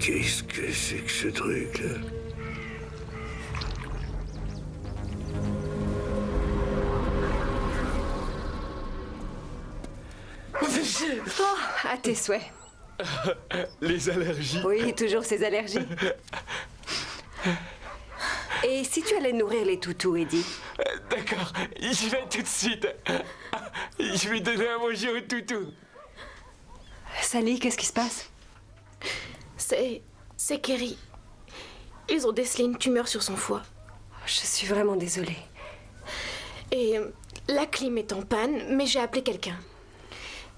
Qu'est-ce que c'est que ce truc-là? Oh, à tes souhaits. Les allergies. Oui, toujours ces allergies. Et si tu allais nourrir les toutous, Eddie? D'accord, j'y vais tout de suite. Je vais donner à manger au toutou. Sally, qu'est-ce qui se passe? C'est Kerry. Ils ont décelé une tumeur sur son foie. Je suis vraiment désolée. Et la clim est en panne, mais j'ai appelé quelqu'un.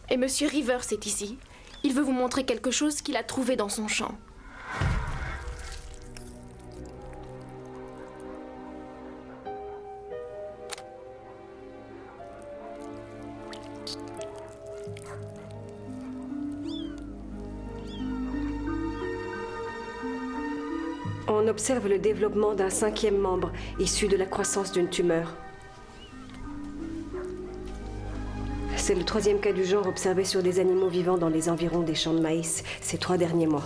Et Monsieur Rivers est ici. Il veut vous montrer quelque chose qu'il a trouvé dans son champ. On observe le développement d'un 5e membre, issu de la croissance d'une tumeur. C'est le 3e cas du genre observé sur des animaux vivant dans les environs des champs de maïs ces 3 derniers mois.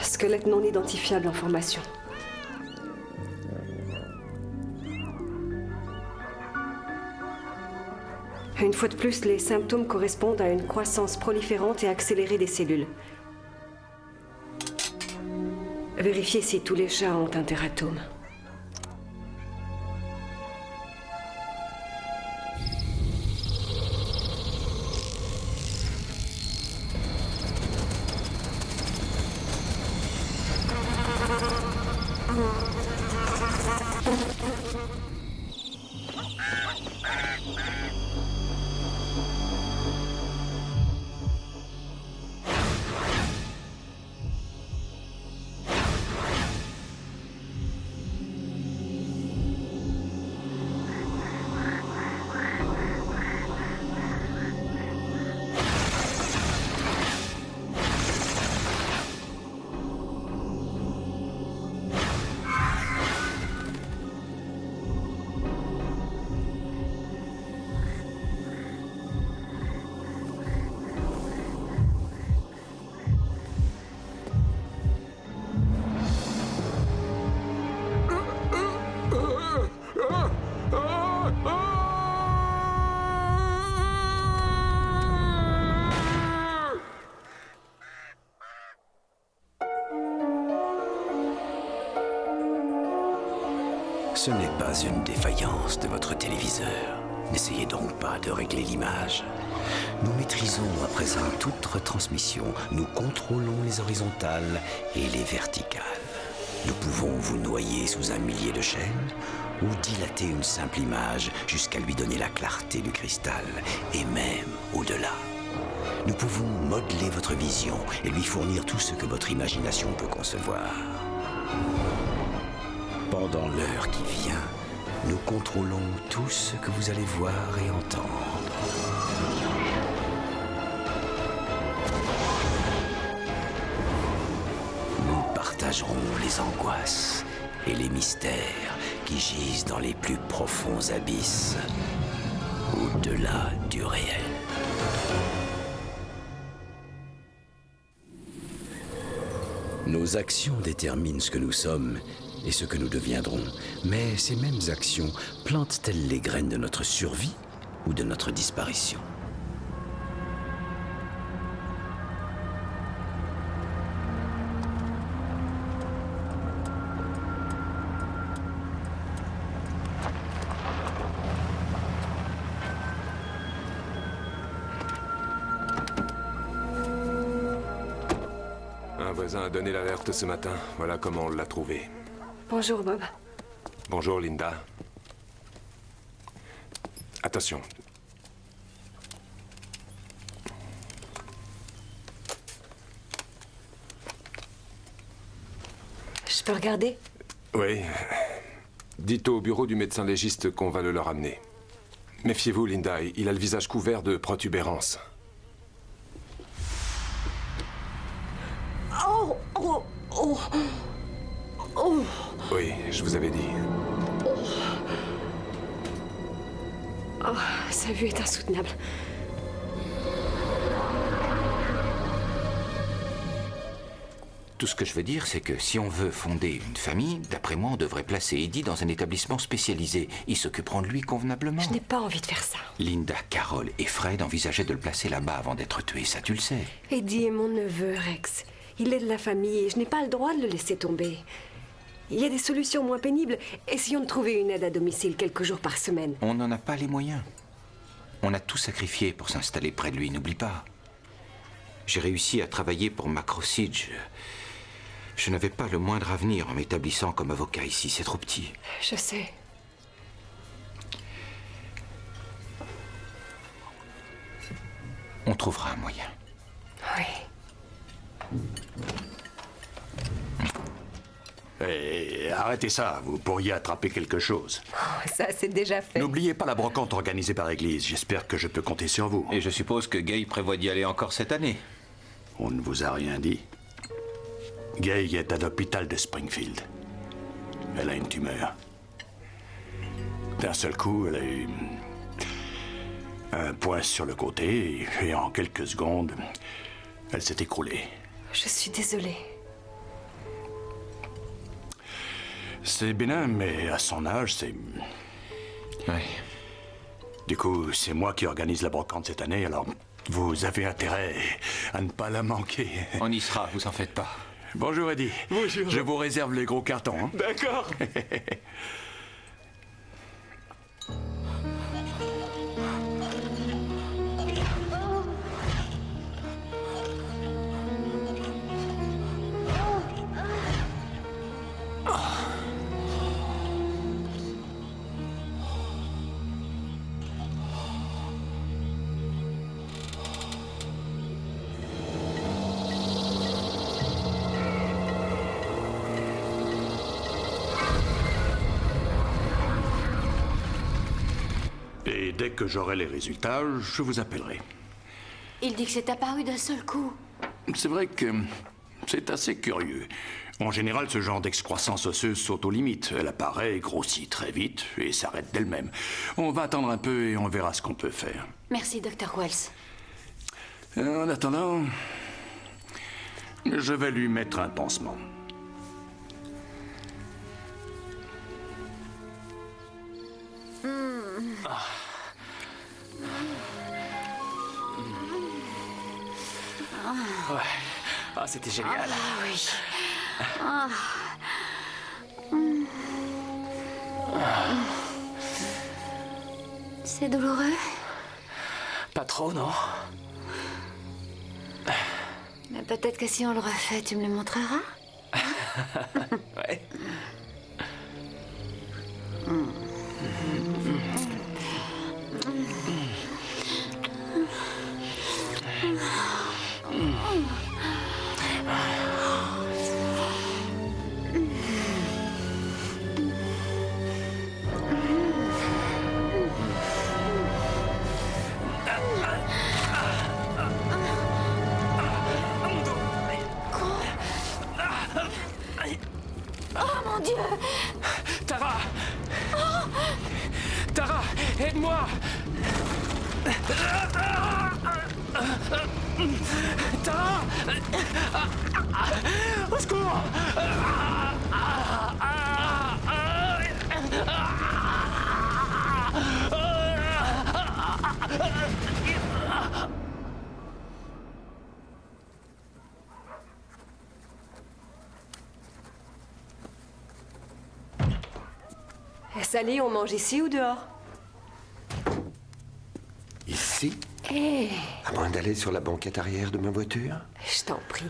Squelette non identifiable en formation. Une fois de plus, les symptômes correspondent à une croissance proliférante et accélérée des cellules. Vérifiez si tous les chats ont un tératome. Ce n'est pas une défaillance de votre téléviseur. N'essayez donc pas de régler l'image. Nous maîtrisons à présent toute retransmission. Nous contrôlons les horizontales et les verticales. Nous pouvons vous noyer sous un millier de chaînes ou dilater une simple image jusqu'à lui donner la clarté du cristal et même au-delà. Nous pouvons modeler votre vision et lui fournir tout ce que votre imagination peut concevoir. Pendant l'heure qui vient, nous contrôlons tout ce que vous allez voir et entendre. Nous partagerons les angoisses et les mystères qui gisent dans les plus profonds abysses, au-delà du réel. Nos actions déterminent ce que nous sommes et ce que nous deviendrons. Mais ces mêmes actions plantent-elles les graines de notre survie ou de notre disparition ? Un voisin a donné l'alerte ce matin. Voilà comment on l'a trouvé. Bonjour, Bob. Bonjour, Linda. Attention. Je peux regarder? Oui. Dites au bureau du médecin légiste qu'on va le leur amener. Méfiez-vous, Linda, il a le visage couvert de protubérances. Oh! Oh! Oh! Oh! Oui, je vous avais dit. Oh, sa vue est insoutenable. Tout ce que je veux dire, c'est que si on veut fonder une famille, d'après moi, on devrait placer Eddie dans un établissement spécialisé. Ils s'occuperont de lui convenablement. Je n'ai pas envie de faire ça. Linda, Carol et Fred envisageaient de le placer là-bas avant d'être tué, ça tu le sais. Eddie est mon neveu, Rex. Il est de la famille et je n'ai pas le droit de le laisser tomber. Il y a des solutions moins pénibles. Essayons de trouver une aide à domicile quelques jours par semaine. On n'en a pas les moyens. On a tout sacrifié pour s'installer près de lui, n'oublie pas. J'ai réussi à travailler pour Macrosige. Je n'avais pas le moindre avenir en m'établissant comme avocat ici, c'est trop petit. Je sais. On trouvera un moyen. Oui. Et arrêtez ça, vous pourriez attraper quelque chose. Oh, ça, c'est déjà fait. N'oubliez pas la brocante organisée par l'église. J'espère que je peux compter sur vous. Et je suppose que Gay prévoit d'y aller encore cette année. On ne vous a rien dit. Gay est à l'hôpital de Springfield. Elle a une tumeur. D'un seul coup, elle a eu un point sur le côté et en quelques secondes, elle s'est écroulée. Je suis désolée. C'est bénin, mais à son âge, c'est... Oui. Du coup, c'est moi qui organise la brocante cette année, alors vous avez intérêt à ne pas la manquer. On y sera, vous en faites pas. Bonjour, Eddie. Bonjour. Je vous réserve les gros cartons. Hein. D'accord. Et dès que j'aurai les résultats, je vous appellerai. Il dit que c'est apparu d'un seul coup. C'est vrai que c'est assez curieux. En général, ce genre d'excroissance osseuse saute aux limites. Elle apparaît, grossit très vite et s'arrête d'elle-même. On va attendre un peu et on verra ce qu'on peut faire. Merci, Dr. Wells. En attendant, je vais lui mettre un pansement. Ah, c'était génial. Oui. C'est douloureux? Pas trop, non? Mais peut-être que si on le refait, tu me le montreras? Ouais. Oh mon Dieu! Tara! Tara, aide-moi! Tara! Au secours! Sally, on mange ici ou dehors? Ici? Eh, À moins d'aller sur la banquette arrière de ma voiture? je t'en prie.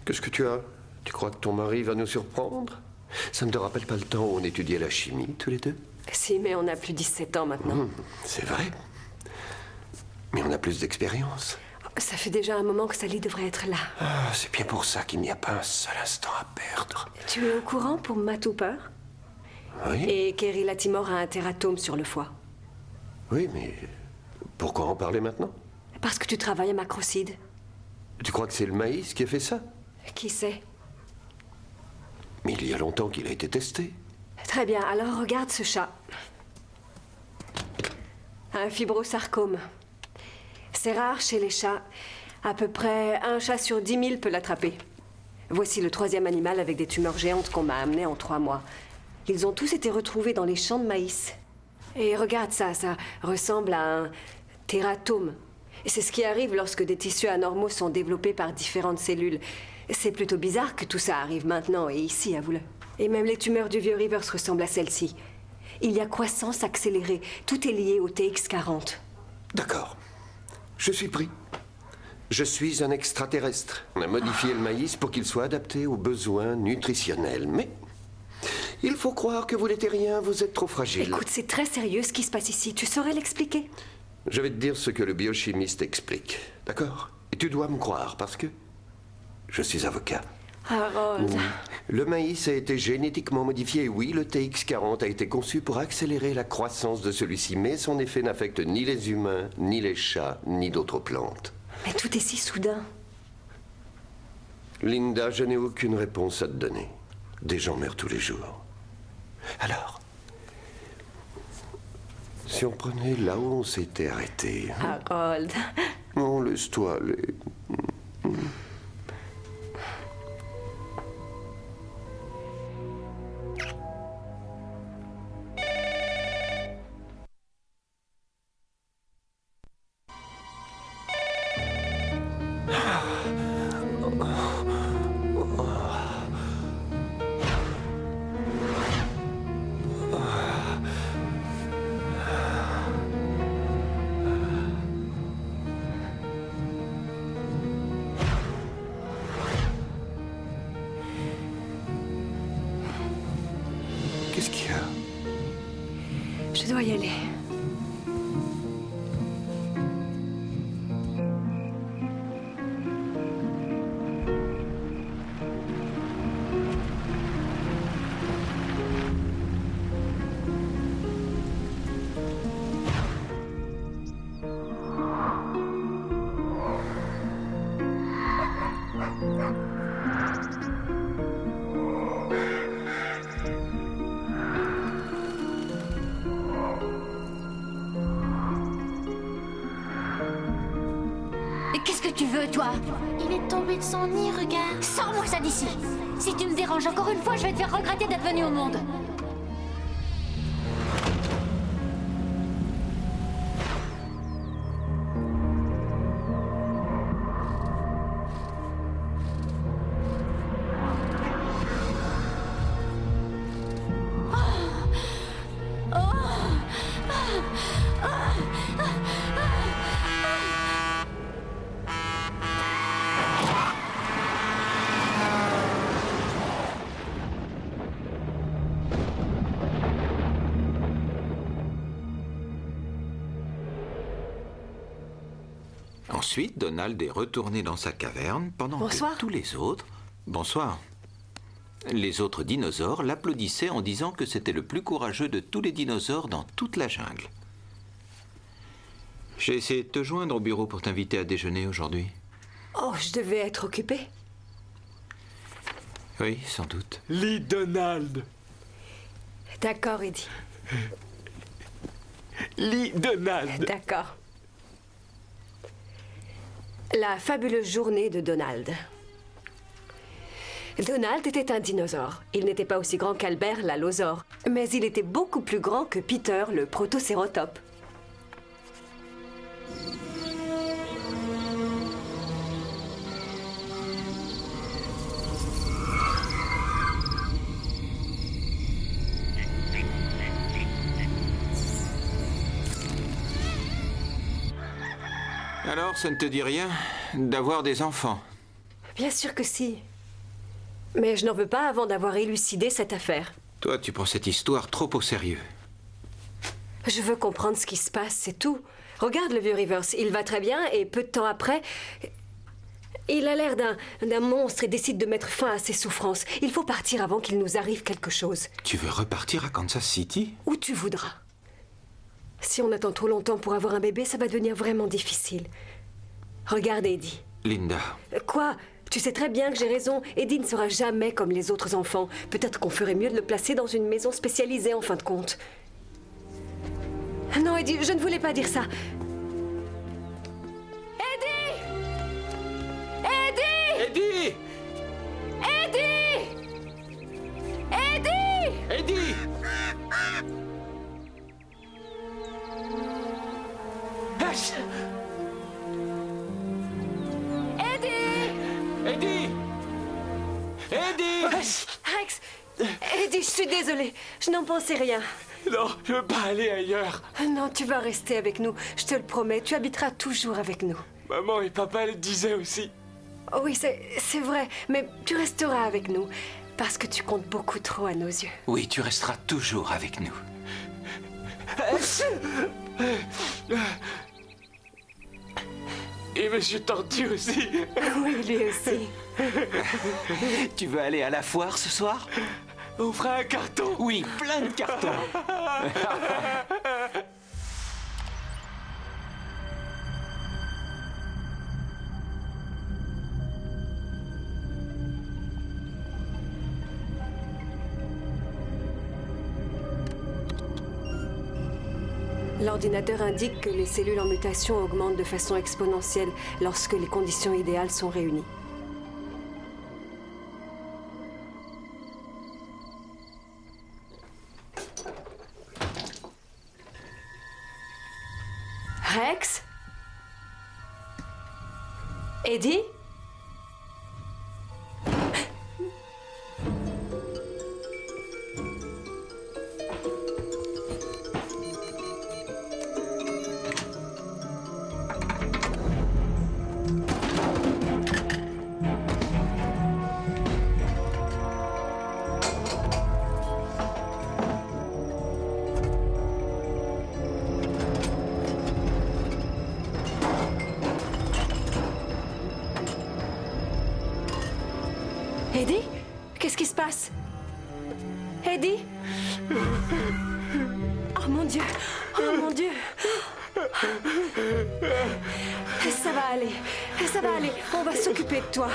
Qu'est-ce que tu as? Tu crois que ton mari va nous surprendre? Ça ne te rappelle pas le temps où on étudiait la chimie, tous les deux? Si, mais on a plus 17 ans maintenant. C'est vrai. Mais on a plus d'expérience. Ça fait déjà un moment que Sally devrait être là. Ah, c'est bien pour ça qu'il n'y a pas un seul instant à perdre. Tu es au courant pour Matt Hooper? Oui? Et Kerry Latimore a un tératome sur le foie. Oui, mais pourquoi en parler maintenant? Parce que tu travailles à Macrocide. Tu crois que c'est le maïs qui a fait ça? Qui sait? Mais il y a longtemps qu'il a été testé. Très bien, alors regarde ce chat. Un fibrosarcome. C'est rare chez les chats. À peu près un chat sur 10 000 peut l'attraper. Voici le 3e animal avec des tumeurs géantes qu'on m'a amené en 3 mois. Ils ont tous été retrouvés dans les champs de maïs. Et regarde ça, ça ressemble à un tératome. C'est ce qui arrive lorsque des tissus anormaux sont développés par différentes cellules. C'est plutôt bizarre que tout ça arrive maintenant et ici, avoue-le. Et même les tumeurs du vieux Rivers ressemblent à celle-ci. Il y a croissance accélérée. Tout est lié au TX40. D'accord. Je suis pris. Je suis un extraterrestre. On a modifié le maïs pour qu'il soit adapté aux besoins nutritionnels. Mais il faut croire que vous n'êtes rien, vous êtes trop fragile. Écoute, c'est très sérieux ce qui se passe ici. Tu saurais l'expliquer? Je vais te dire ce que le biochimiste explique. D'accord? Et tu dois me croire parce que je suis avocat. Harold. Le maïs a été génétiquement modifié. Oui, le TX40 a été conçu pour accélérer la croissance de celui-ci, mais son effet n'affecte ni les humains, ni les chats, ni d'autres plantes. Mais tout est si soudain. Linda, je n'ai aucune réponse à te donner. Des gens meurent tous les jours. Alors, si on prenait là où on s'était arrêté... Harold. Non, laisse-toi aller. Qu'est-ce qu'il y a? Je dois y aller. Qu'est-ce que tu veux, toi? Il est tombé de son nid, regarde. Sors-moi ça d'ici! Si tu me déranges encore une fois, je vais te faire regretter d'être venu au monde. Ensuite, Donald est retourné dans sa caverne pendant Bonsoir. que tous les autres... Bonsoir. Les autres dinosaures l'applaudissaient en disant que c'était le plus courageux de tous les dinosaures dans toute la jungle. J'ai essayé de te joindre au bureau pour t'inviter à déjeuner aujourd'hui. Oh, je devais être occupée. Oui, sans doute. Lee Donald. D'accord, Eddie. Lee Donald. D'accord. La fabuleuse journée de Donald. Donald était un dinosaure. Il n'était pas aussi grand qu'Albert l'allosaure, mais il était beaucoup plus grand que Peter le protocérotope. Alors, ça ne te dit rien d'avoir des enfants? Bien sûr que si. Mais je n'en veux pas avant d'avoir élucidé cette affaire. Toi, tu prends cette histoire trop au sérieux. Je veux comprendre ce qui se passe, c'est tout. Regarde le vieux Rivers, il va très bien et peu de temps après, il a l'air d'un monstre et décide de mettre fin à ses souffrances. Il faut partir avant qu'il nous arrive quelque chose. Tu veux repartir à Kansas City? Où tu voudras. Si on attend trop longtemps pour avoir un bébé, ça va devenir vraiment difficile. Regarde Eddie. Linda. Quoi? Tu sais très bien que j'ai raison. Eddie ne sera jamais comme les autres enfants. Peut-être qu'on ferait mieux de le placer dans une maison spécialisée en fin de compte. Non, Eddie, je ne voulais pas dire ça. Eddie! Eddie! Eddie! Eddie! Eddie! Rex! Eddie, je suis désolée. Je n'en pensais rien. Non, je veux pas aller ailleurs. Non, tu vas rester avec nous. Je te le promets, tu habiteras toujours avec nous. Maman et papa le disaient aussi. Oh oui, c'est vrai, mais tu resteras avec nous. Parce que tu comptes beaucoup trop à nos yeux. Oui, tu resteras toujours avec nous. Et Monsieur Tortue aussi. Oui, lui aussi. Tu veux aller à la foire ce soir? On fera un carton. Oui, plein de cartons. L'ordinateur indique que les cellules en mutation augmentent de façon exponentielle lorsque les conditions idéales sont réunies. Rex? Eddie? Eddie? Qu'est-ce qui se passe? Eddie? Oh mon Dieu! Oh mon Dieu! Ça va aller. Ça va aller. On va s'occuper de toi.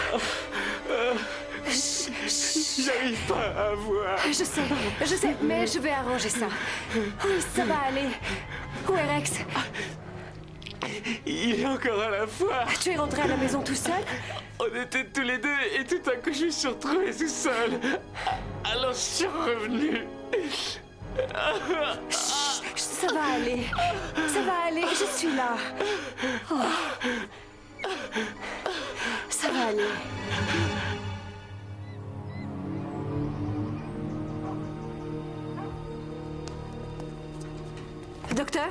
J'arrive pas à voir. Je sais, mais je vais arranger ça. Oui, ça va aller. Où est Rex? Il est encore à la foire. Tu es rentré à la maison tout seul? On était tous les deux et tout à coup je me suis retrouvé tout seul. Alors je suis revenu. Ça va aller. Ça va aller. Je suis là. Oh. Ça va aller. Docteur?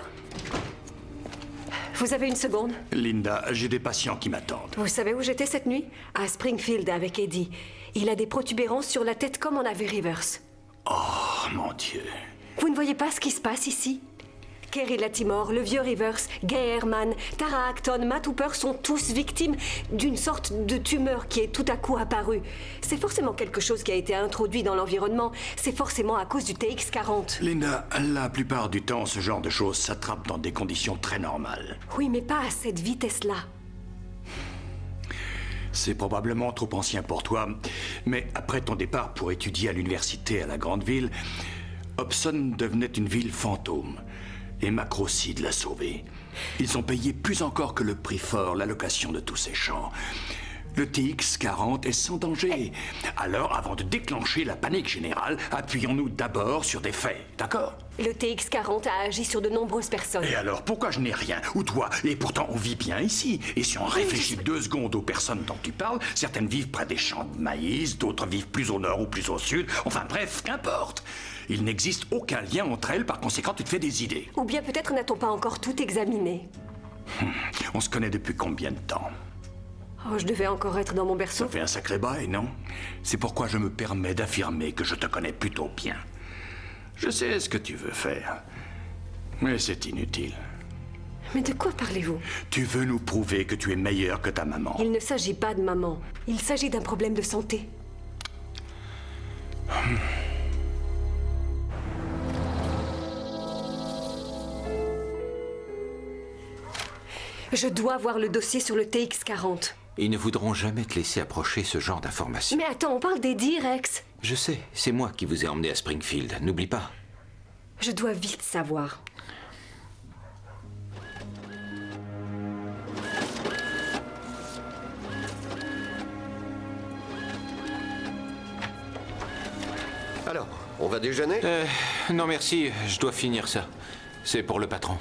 Vous avez une seconde? Linda, j'ai des patients qui m'attendent. Vous savez où j'étais cette nuit? À Springfield avec Eddie. Il a des protubérances sur la tête comme en avait Rivers. Oh, mon Dieu. Vous ne voyez pas ce qui se passe ici? Kerry Latimore, le vieux Rivers, Gay Herman, Tara Acton, Matt Hooper sont tous victimes d'une sorte de tumeur qui est tout à coup apparue. C'est forcément quelque chose qui a été introduit dans l'environnement. C'est forcément à cause du TX40. Linda, la plupart du temps, ce genre de choses s'attrape dans des conditions très normales. Oui, mais pas à cette vitesse-là. C'est probablement trop ancien pour toi, mais après ton départ pour étudier à l'université à la grande ville, Hobson devenait une ville fantôme. Et Macrocide l'a sauvé. Ils ont payé plus encore que le prix fort l'allocation de tous ces champs. Le TX40 est sans danger. Alors, avant de déclencher la panique générale, appuyons-nous d'abord sur des faits, d'accord? Le TX40 a agi sur de nombreuses personnes. Et alors, pourquoi je n'ai rien? Ou toi? Et pourtant, on vit bien ici. Et si on réfléchit 2 secondes aux personnes dont tu parles, certaines vivent près des champs de maïs, d'autres vivent plus au nord ou plus au sud. Enfin bref, qu'importe. Il n'existe aucun lien entre elles, par conséquent, tu te fais des idées. Ou bien peut-être n'a-t-on pas encore tout examiné. On se connaît depuis combien de temps? Oh, je devais encore être dans mon berceau. Ça fait un sacré bail, non? C'est pourquoi je me permets d'affirmer que je te connais plutôt bien. Je sais ce que tu veux faire, mais c'est inutile. Mais de quoi parlez-vous? Tu veux nous prouver que tu es meilleur que ta maman. Il ne s'agit pas de maman. Il s'agit d'un problème de santé. Je dois voir le dossier sur le TX40. Ils ne voudront jamais te laisser approcher ce genre d'informations. Mais attends, on parle d'Eddie, Rex. Je sais, c'est moi qui vous ai emmené à Springfield, n'oublie pas. Je dois vite savoir. Alors, on va déjeuner? Non merci, je dois finir ça. C'est pour le patron.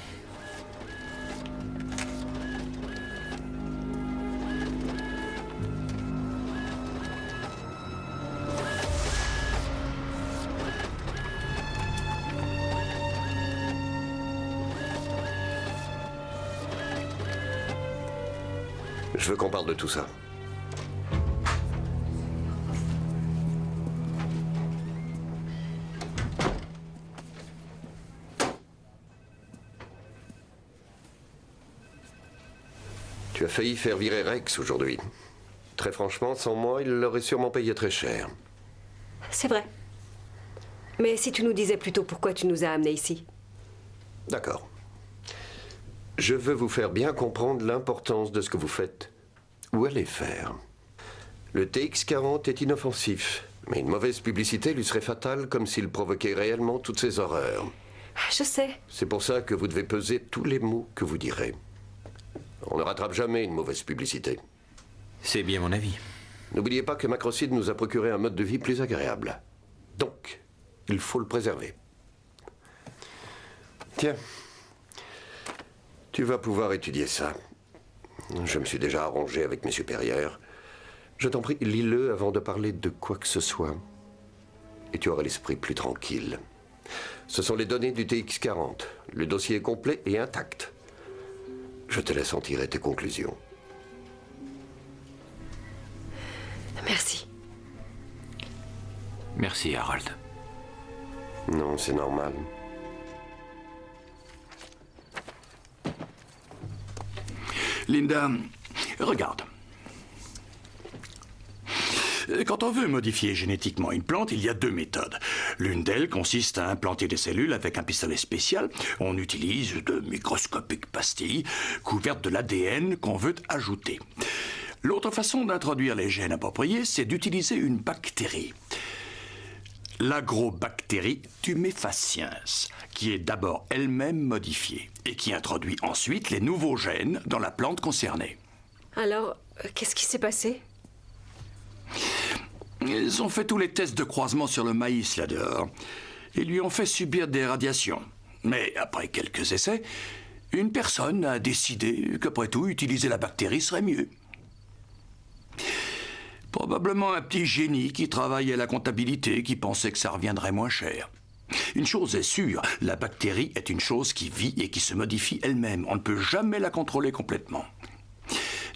Je veux qu'on parle de tout ça. Tu as failli faire virer Rex aujourd'hui. Très franchement, sans moi, il l'aurait sûrement payé très cher. C'est vrai. Mais si tu nous disais plutôt pourquoi tu nous as amenés ici. D'accord. Je veux vous faire bien comprendre l'importance de ce que vous faites ou allez faire. Le TX-40 est inoffensif, mais une mauvaise publicité lui serait fatale comme s'il provoquait réellement toutes ces horreurs. Je sais. C'est pour ça que vous devez peser tous les mots que vous direz. On ne rattrape jamais une mauvaise publicité. C'est bien mon avis. N'oubliez pas que Macrocide nous a procuré un mode de vie plus agréable. Donc, il faut le préserver. Tiens, tu vas pouvoir étudier ça. Je me suis déjà arrangé avec mes supérieurs. Je t'en prie, lis-le avant de parler de quoi que ce soit. Et tu auras l'esprit plus tranquille. Ce sont les données du TX-40. Le dossier est complet et intact. Je te laisse en tirer tes conclusions. Merci. Merci, Harold. Non, c'est normal. Linda, regarde. Quand on veut modifier génétiquement une plante, il y a deux méthodes. L'une d'elles consiste à implanter des cellules avec un pistolet spécial. On utilise de microscopiques pastilles couvertes de l'ADN qu'on veut ajouter. L'autre façon d'introduire les gènes appropriés, c'est d'utiliser une bactérie. L'agrobactérie tuméfaciens, qui est d'abord elle-même modifiée et qui introduit ensuite les nouveaux gènes dans la plante concernée. Alors, qu'est-ce qui s'est passé? Ils ont fait tous les tests de croisement sur le maïs là-dehors. Ils lui ont fait subir des radiations. Mais après quelques essais, une personne a décidé qu'après tout, utiliser la bactérie serait mieux. Probablement un petit génie qui travaille à la comptabilité, qui pensait que ça reviendrait moins cher. Une chose est sûre, la bactérie est une chose qui vit et qui se modifie elle-même. On ne peut jamais la contrôler complètement.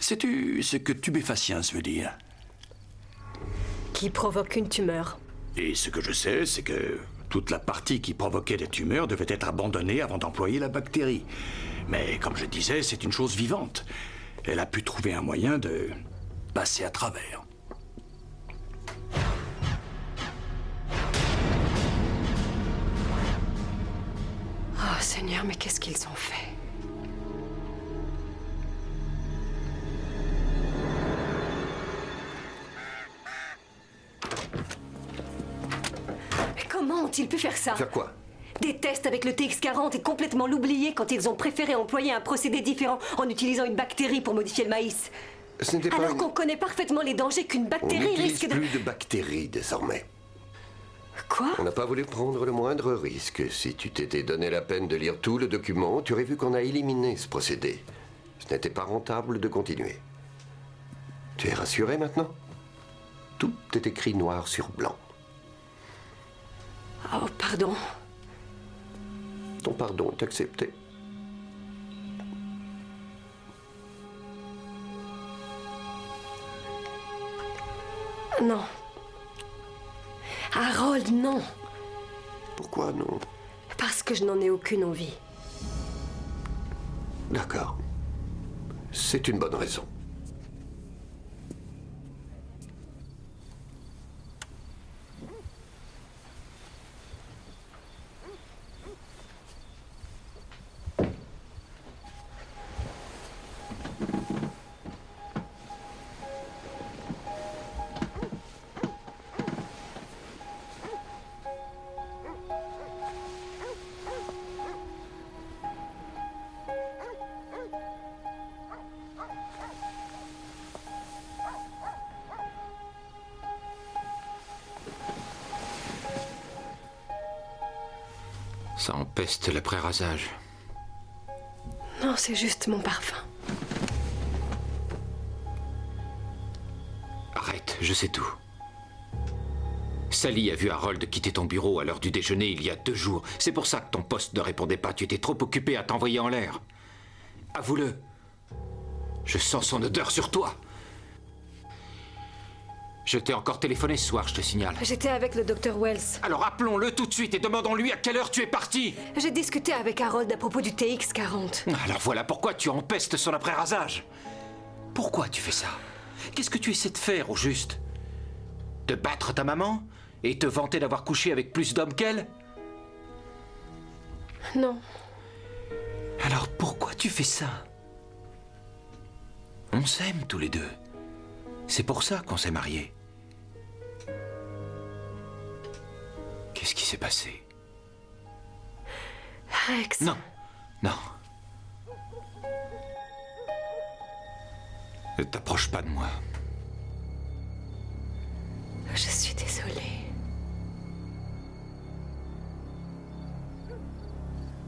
Sais-tu ce que tuméfaciens veut dire? Qui provoque une tumeur. Et ce que je sais, c'est que toute la partie qui provoquait des tumeurs devait être abandonnée avant d'employer la bactérie. Mais comme je disais, c'est une chose vivante. Elle a pu trouver un moyen de passer à travers. Oh Seigneur, mais qu'est-ce qu'ils ont fait? Mais comment ont-ils pu faire ça? Faire quoi? Des tests avec le TX-40 et complètement l'oublier quand ils ont préféré employer un procédé différent en utilisant une bactérie pour modifier le maïs. Ce n'était pas Alors une- qu'on connaît parfaitement les dangers qu'une On bactérie n'utilise risque de... plus de bactéries désormais. Quoi? On n'a pas voulu prendre le moindre risque. Si tu t'étais donné la peine de lire tout le document, tu aurais vu qu'on a éliminé ce procédé. Ce n'était pas rentable de continuer. Tu es rassuré maintenant? Tout est écrit noir sur blanc. Oh, pardon. Ton pardon est accepté. Non. Harold, non. Pourquoi non? Parce que je n'en ai aucune envie. D'accord. C'est une bonne raison. Ça empeste l'après-rasage. Non, c'est juste mon parfum. Arrête, je sais tout. Sally a vu Harold quitter ton bureau à l'heure du déjeuner il y a 2 jours. C'est pour ça que ton poste ne répondait pas. Tu étais trop occupé à t'envoyer en l'air. Avoue-le. Je sens son odeur sur toi. Je t'ai encore téléphoné ce soir, je te signale. J'étais avec le docteur Wells. Alors appelons-le tout de suite et demandons-lui à quelle heure tu es parti. J'ai discuté avec Harold à propos du TX-40. Alors voilà pourquoi tu empestes son après-rasage. Pourquoi tu fais ça? Qu'est-ce que tu essaies de faire, au juste? De battre ta maman? Et te vanter d'avoir couché avec plus d'hommes qu'elle? Non. Alors pourquoi tu fais ça? On s'aime tous les deux. C'est pour ça qu'on s'est mariés. Qu'est-ce qui s'est passé? Rex. Non, non. Ne t'approche pas de moi. Je suis désolée.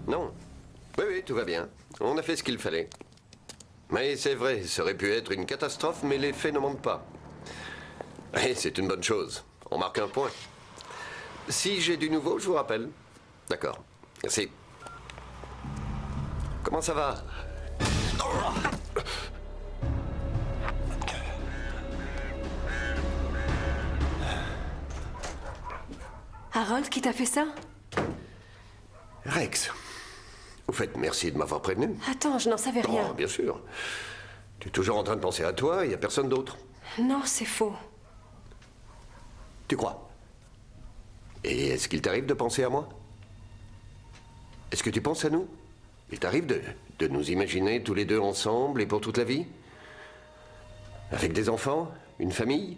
Non. Oui, oui, tout va bien. On a fait ce qu'il fallait. Mais c'est vrai, ça aurait pu être une catastrophe, mais les faits ne mentent pas. Et c'est une bonne chose. On marque un point. Si j'ai du nouveau, je vous rappelle. D'accord. Merci. Comment ça va? Harold qui t'a fait ça? Rex. Au fait, merci de m'avoir prévenu. Attends, je n'en savais rien. Oh, bien sûr. Tu es toujours en train de penser à toi, il n'y a personne d'autre. Non, c'est faux. Tu crois? Et est-ce qu'il t'arrive de penser à moi? Est-ce que tu penses à nous? Il t'arrive de nous imaginer tous les deux ensemble et pour toute la vie? Avec des enfants? Une famille?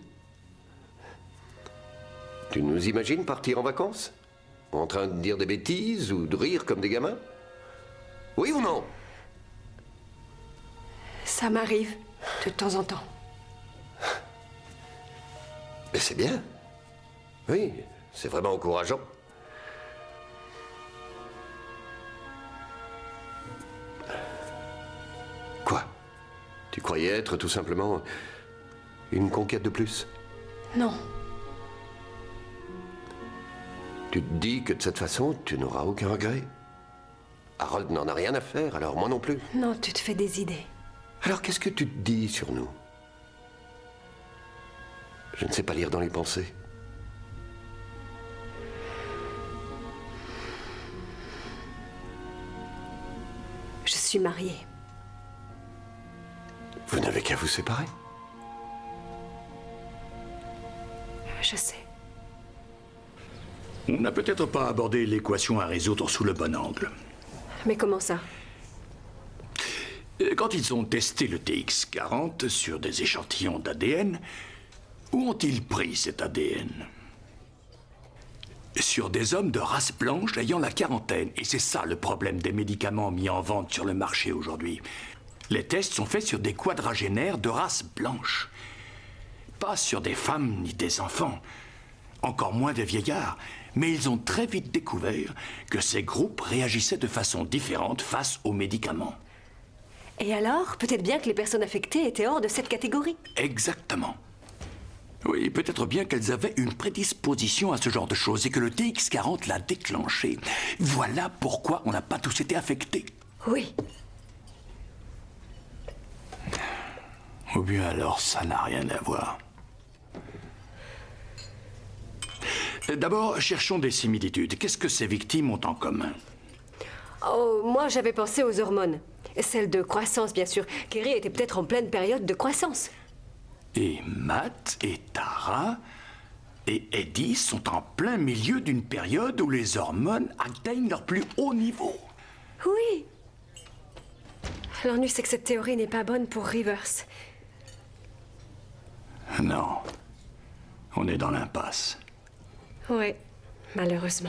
Tu nous imagines partir en vacances? En train de dire des bêtises ou de rire comme des gamins? Oui ou non? Ça m'arrive, de temps en temps. Mais c'est bien. Oui, c'est vraiment encourageant. Quoi? Tu croyais être tout simplement une conquête de plus? Non. Tu te dis que de cette façon, tu n'auras aucun regret? Harold n'en a rien à faire, alors moi non plus. Non, tu te fais des idées. Alors qu'est-ce que tu te dis sur nous? Je ne sais pas lire dans les pensées. Je suis mariée. Vous n'avez qu'à vous séparer. Je sais. On n'a peut-être pas abordé l'équation à résoudre sous le bon angle. Mais comment ça? Quand ils ont testé le TX40 sur des échantillons d'ADN, où ont-ils pris cet ADN? Sur des hommes de race blanche ayant la quarantaine. Et c'est ça le problème des médicaments mis en vente sur le marché aujourd'hui. Les tests sont faits sur des quadragénaires de race blanche. Pas sur des femmes ni des enfants. Encore moins des vieillards. Mais ils ont très vite découvert que ces groupes réagissaient de façon différente face aux médicaments. Et alors, peut-être bien que les personnes affectées étaient hors de cette catégorie. Exactement. Oui, peut-être bien qu'elles avaient une prédisposition à ce genre de choses et que le TX40 l'a déclenché. Voilà pourquoi on n'a pas tous été affectés. Oui. Ou bien alors ça n'a rien à voir. D'abord, cherchons des similitudes. Qu'est-ce que ces victimes ont en commun? Oh, moi j'avais pensé aux hormones. Celles de croissance, bien sûr. Kerry était peut-être en pleine période de croissance. Et Matt et Tara et Eddie sont en plein milieu d'une période où les hormones atteignent leur plus haut niveau. Oui. L'ennui, c'est que cette théorie n'est pas bonne pour Rivers. Non. On est dans l'impasse. Oui, malheureusement.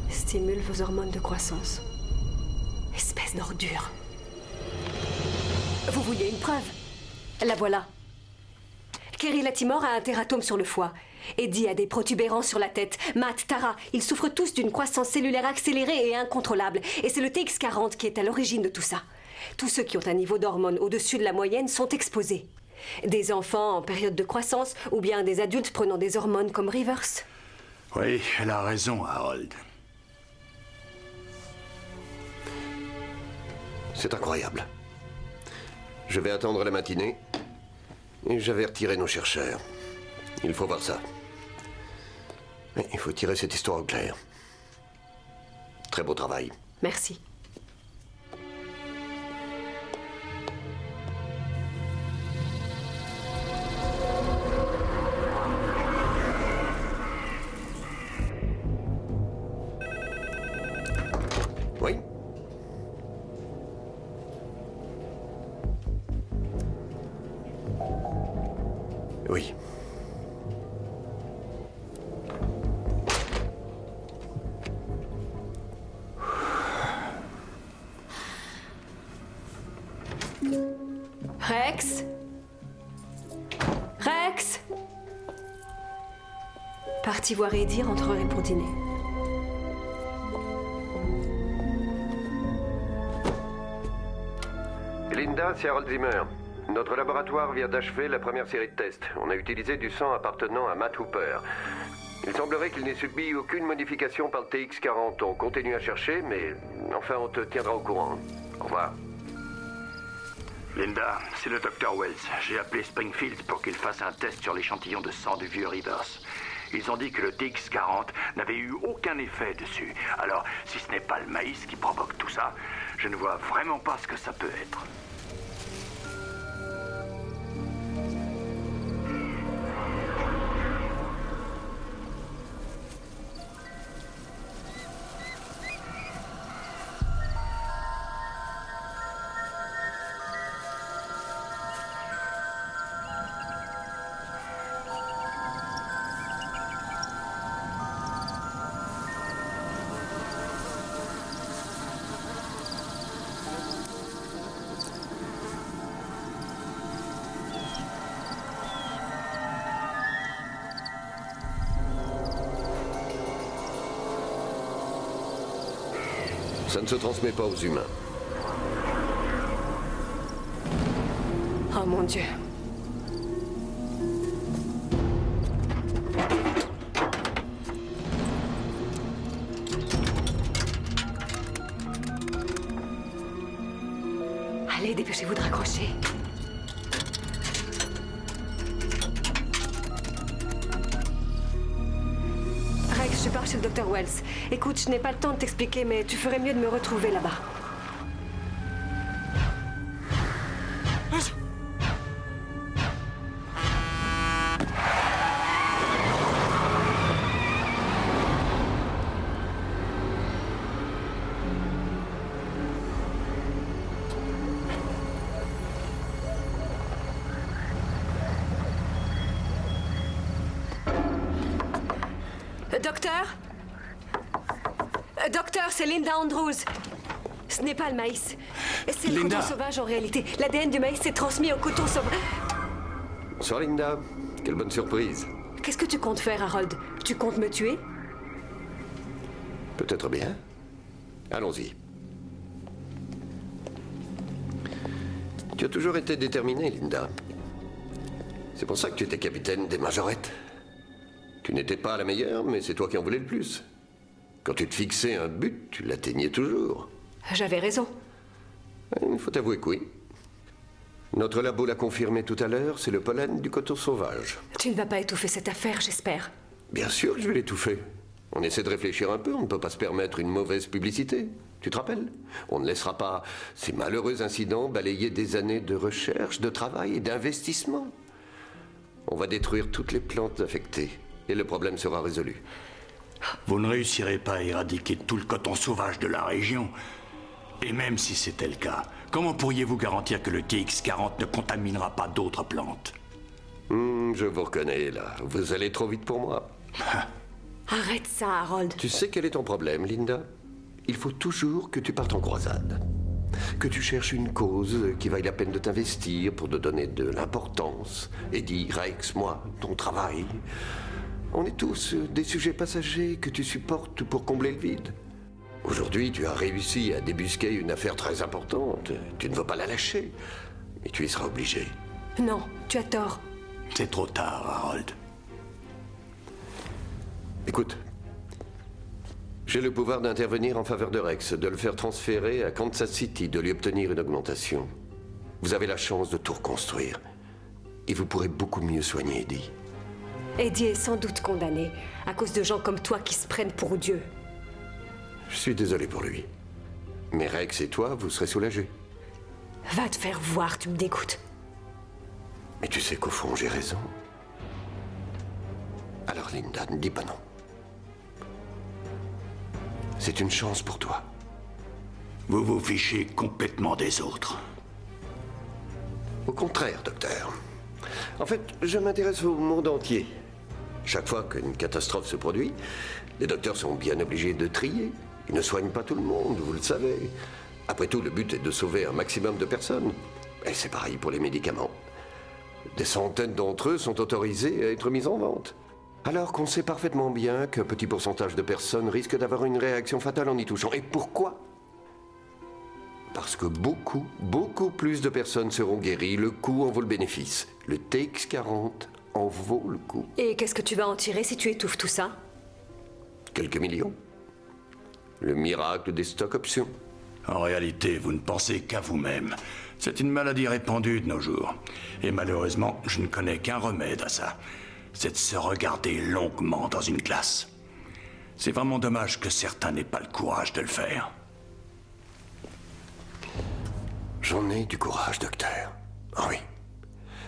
Stimule vos hormones de croissance. Espèce d'ordure. Vous vouliez une preuve? La voilà. Kerry Latimore a un tératome sur le foie. Eddie a des protubérances sur la tête. Matt, Tara, ils souffrent tous d'une croissance cellulaire accélérée et incontrôlable. Et c'est le TX40 qui est à l'origine de tout ça. Tous ceux qui ont un niveau d'hormones au-dessus de la moyenne sont exposés. Des enfants en période de croissance ou bien des adultes prenant des hormones comme Rivers. Oui, elle a raison, Harold. C'est incroyable. Je vais attendre la matinée et j'avertirai nos chercheurs. Il faut voir ça. Mais il faut tirer cette histoire au clair. Très beau travail. Merci. Oui? Oui. Rex? Rex? Parti voir Eddie, rentrerai pour dîner. Linda, c'est Harold Zimmer. Notre laboratoire vient d'achever la première série de tests. On a utilisé du sang appartenant à Matt Hooper. Il semblerait qu'il n'ait subi aucune modification par le TX40. On continue à chercher, mais enfin, on te tiendra au courant. Au revoir. Linda, c'est le Dr. Wells. J'ai appelé Springfield pour qu'il fasse un test sur l'échantillon de sang du vieux Rivers. Ils ont dit que le TX40 n'avait eu aucun effet dessus. Alors, si ce n'est pas le maïs qui provoque tout ça, je ne vois vraiment pas ce que ça peut être. Ça ne se transmet pas aux humains. Oh mon Dieu. Allez, dépêchez-vous de raccrocher. Rex, je pars chez le Dr. Wells. Écoute, je n'ai pas le temps de t'expliquer, mais tu ferais mieux de me retrouver là-bas. Docteur? Docteur, c'est Linda Andrews. Ce n'est pas le maïs. C'est le Linda. coton sauvage en réalité. L'ADN du maïs s'est transmis au coton sauvage. Bonsoir Linda. Quelle bonne surprise. Qu'est-ce que tu comptes faire, Harold? Tu comptes me tuer? Peut-être bien. Allons-y. Tu as toujours été déterminée, Linda. C'est pour ça que tu étais capitaine des majorettes. Tu n'étais pas la meilleure, mais c'est toi qui en voulais le plus. Quand tu te fixais un but, tu l'atteignais toujours. J'avais raison. Il faut avouer que oui. Notre labo l'a confirmé tout à l'heure, c'est le pollen du coton sauvage. Tu ne vas pas étouffer cette affaire, j'espère. Bien sûr que je vais l'étouffer. On essaie de réfléchir un peu, on ne peut pas se permettre une mauvaise publicité. Tu te rappelles? On ne laissera pas ces malheureux incidents balayer des années de recherche, de travail et d'investissement. On va détruire toutes les plantes affectées et le problème sera résolu. Vous ne réussirez pas à éradiquer tout le coton sauvage de la région. Et même si c'était le cas, comment pourriez-vous garantir que le TX40 ne contaminera pas d'autres plantes? Je vous reconnais, là. Vous allez trop vite pour moi. Arrête ça, Harold. Tu sais quel est ton problème, Linda? Il faut toujours que tu partes en croisade. Que tu cherches une cause qui vaille la peine de t'investir pour te donner de l'importance. Eddie, Rex, moi, ton travail. On est tous des sujets passagers que tu supportes pour combler le vide. Aujourd'hui, tu as réussi à débusquer une affaire très importante. Tu ne veux pas la lâcher, mais tu y seras obligé. Non, tu as tort. C'est trop tard, Harold. Écoute, j'ai le pouvoir d'intervenir en faveur de Rex, de le faire transférer à Kansas City, de lui obtenir une augmentation. Vous avez la chance de tout reconstruire. Et vous pourrez beaucoup mieux soigner Eddie. Eddie est sans doute condamné à cause de gens comme toi qui se prennent pour Dieu. Je suis désolé pour lui. Mais Rex et toi, vous serez soulagés. Va te faire voir, tu me dégoûtes. Mais tu sais qu'au fond, j'ai raison. Alors Linda, ne dis pas non. C'est une chance pour toi. Vous vous fichez complètement des autres. Au contraire, docteur. En fait, je m'intéresse au monde entier. Chaque fois qu'une catastrophe se produit, les docteurs sont bien obligés de trier. Ils ne soignent pas tout le monde, vous le savez. Après tout, le but est de sauver un maximum de personnes. Et c'est pareil pour les médicaments. Des centaines d'entre eux sont autorisés à être mis en vente. Alors qu'on sait parfaitement bien qu'un petit pourcentage de personnes risque d'avoir une réaction fatale en y touchant. Et pourquoi? Parce que beaucoup plus de personnes seront guéries. Le coût en vaut le bénéfice. Le TX40 en vaut le coup. Et qu'est-ce que tu vas en tirer si tu étouffes tout ça? Quelques millions. Le miracle des stock options. En réalité, vous ne pensez qu'à vous-même. C'est une maladie répandue de nos jours. Et malheureusement, je ne connais qu'un remède à ça. C'est de se regarder longuement dans une glace. C'est vraiment dommage que certains n'aient pas le courage de le faire. J'en ai du courage, docteur. Ah oui.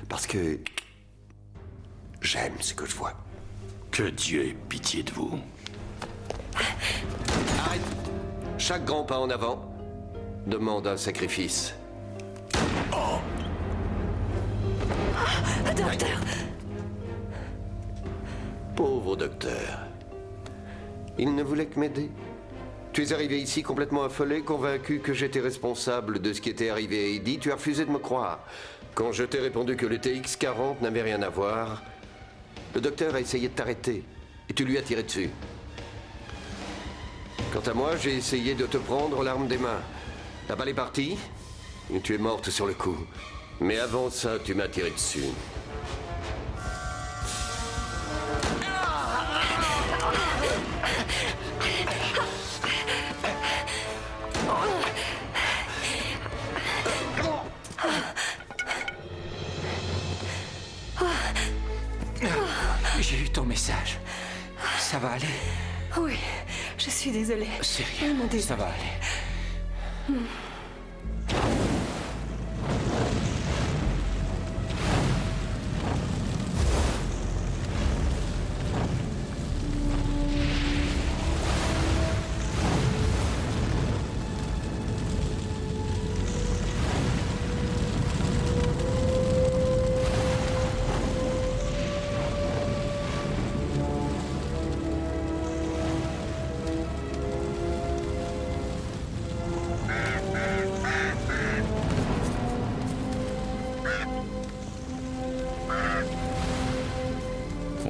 Parce que j'aime ce que je vois. Que Dieu ait pitié de vous. Arrête. Chaque grand pas en avant demande un sacrifice. Docteur! Pauvre docteur. Il ne voulait que m'aider. Tu es arrivé ici complètement affolé, convaincu que j'étais responsable de ce qui était arrivé à Eddie. Tu as refusé de me croire. Quand je t'ai répondu que le TX40 n'avait rien à voir, le docteur a essayé de t'arrêter et tu lui as tiré dessus. Quant à moi, j'ai essayé de te prendre l'arme des mains. La balle est partie et tu es morte sur le coup. Mais avant ça, tu m'as tiré dessus. J'ai eu ton message. Ça va aller? Oui, je suis désolée. C'est Vraiment rien. désolée. Ça va aller.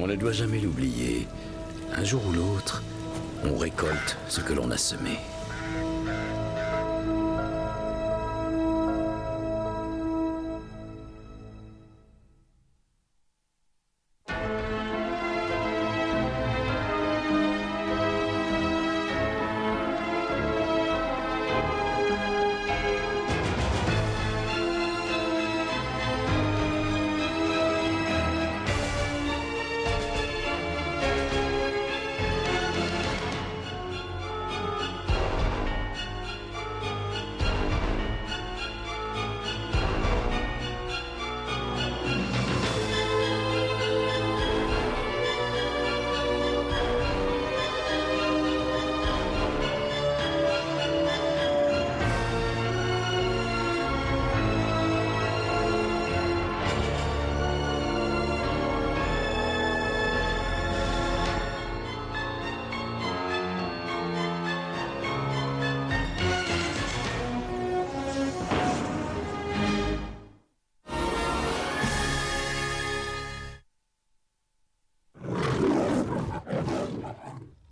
On ne doit jamais l'oublier. Un jour ou l'autre, on récolte ce que l'on a semé.